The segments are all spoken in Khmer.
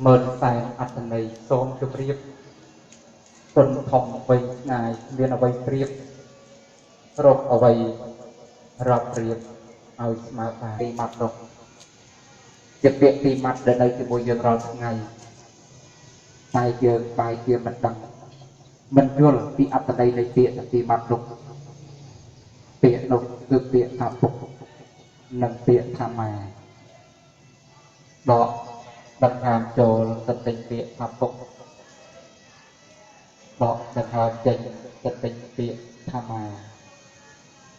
មើលសែនអត្តន័យសូមជម្រាបទុនធំវែងឆ្ងាយមានអ្វីប្រៀបរកអ្វីរាប់ប្រៀបឲ្យស្មើបានទីម៉ាត់នោះជាពាក្យទីម៉ាត់ដែលនៅជាមួយយើងរាល់ថ្ងៃតែយើងបែរជាមិនដឹងមិនយល់ពីអត្តន័យនៃពាក្យទីម៉ាត់នោះពាក្យនោះគឺពាក្យថាពុកនិងពាក្យថាម៉ែដកដង្ហើមចូលទៅពេញពាក្យថាពុកដកដង្ហើមចេញទៅពេញពាក្យថាម៉ែ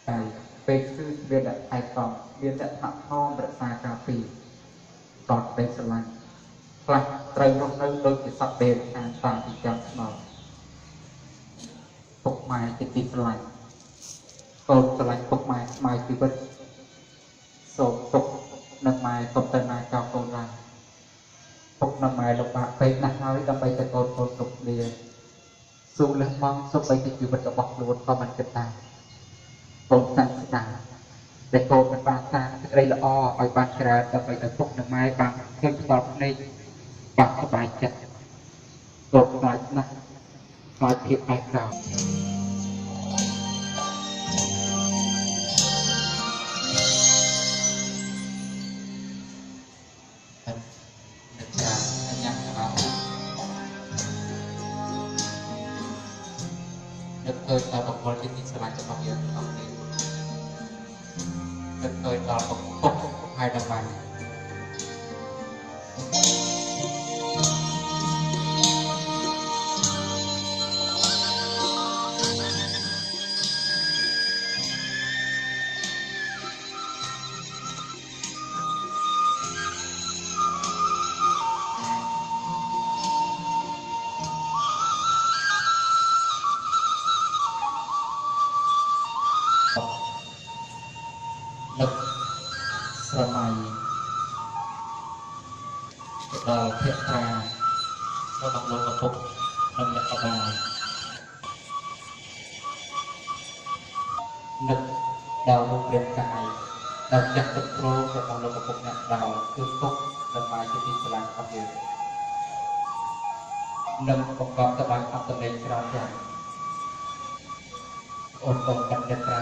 ហើយពេលគឺមានតែឯកតមានតែថាថងរក្សាការពីតតពេលស្រឡាញ់ខ្លះត្រូវរស់នៅដូចជាសត្វបេខាងតាំងពីចាំស្នល់ពុកម៉ែជាទីស្រឡាញ់កូនស្រឡាញ់ពុកម៉ែស្មៅជីវិតសូមពុកនិងម៉ែកុំទៅណាចោលកូនឡើយពុកនិងម៉ែលំបាកពេកណាស់ហើយដើម្បីតែកូនគ្រប់គ្នាស៊ូលះបង់សុខបីជាជីវិតរបស់ខ្លួនក៏មិនគិតដែរកូនសាច់ស្ដាតែកូនមិនបានសាងសេចក្តីល្អឲ្យបានច្រើនដើម្បីឲ្យពុកនិងម៉ែបានឃើញផ្ទាល់ភ្នែកបានសប្បាយចិត្តកូនខ្លាចណាស់ខ្លាចភាពឯកោនឹកឃើញដល់បុគ្គលជាទីស្រឡាញ់របស់យើងទាំងអស់គ្នានឹកឃើញដល់ពុកហើយដល់ម៉ែនឹកស្រមៃដល់ភក្ត្រារបស់លោកឪពុកនិងអ្នកម្ដាយនឹកដល់រូបរាងកាយដល់ចាស់ទឹកគ្រោងរបស់លោកឪពុកអ្នកម្ដាយគឺពុកនិងម៉ែជាទីស្រឡាញ់របស់យើងនិងបង្កប់ទៅដោយអត្តន័យច្រើនយ៉ាងអូនបងបណ្ឌិតប្រា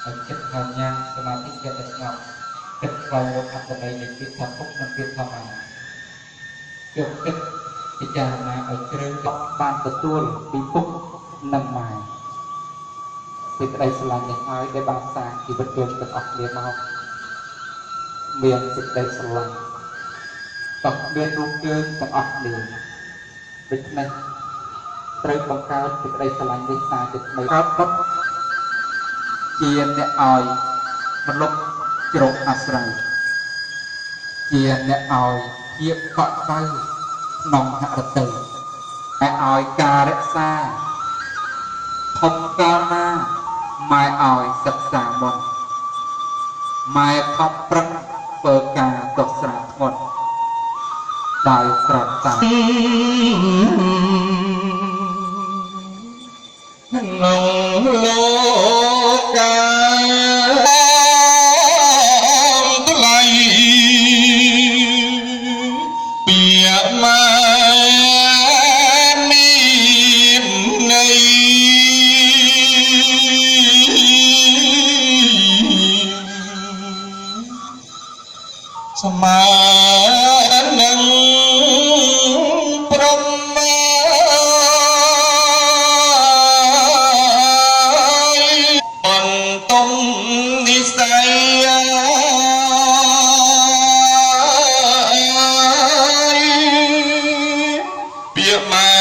ឲ្យចិត្តហើយញ៉ាំសមាធិចិត្តឲ្យស្ងប់គិតស្វែងរកអត្ថន័យនៃពាក្យថាពុកនិងពាក្យថាម៉ែយកគិតពិចារណាឲ្យជ្រៅបានទទួលពីពុកនិងម៉ែពីក្តីស្រឡាញ់នេះហើយដែលបានសាងជីវិតយើងទាំងអស់គ្នាមកមានសេចក្តីស្រឡាញ់តោះមានរូបយើងទាំងអស់គ្នាដូច្នេះត្រូវបង្កើតសេចក្តីស្រឡាញ់នេះសាជាថ្មីកើតពុកជាអ្នកឲ្យបន្លុកជ្រោកអាស្រ័យជាអ្នកឲ្យជាកក់ក្ដៅក្នុងហរតីតែឲ្យការរក្សាធំកាលណាម៉ែឲ្យសិក្សាមុនម៉ែខំប្រឹងធ្វើការទស្សនាធ្ងន់ដោយប្រត់តាក្នុងលោកកាថ្លៃពាក្យម៉ែមានន័យស្មើនឹងព្រហ្មតុំនិស័យពាក្យម៉ែ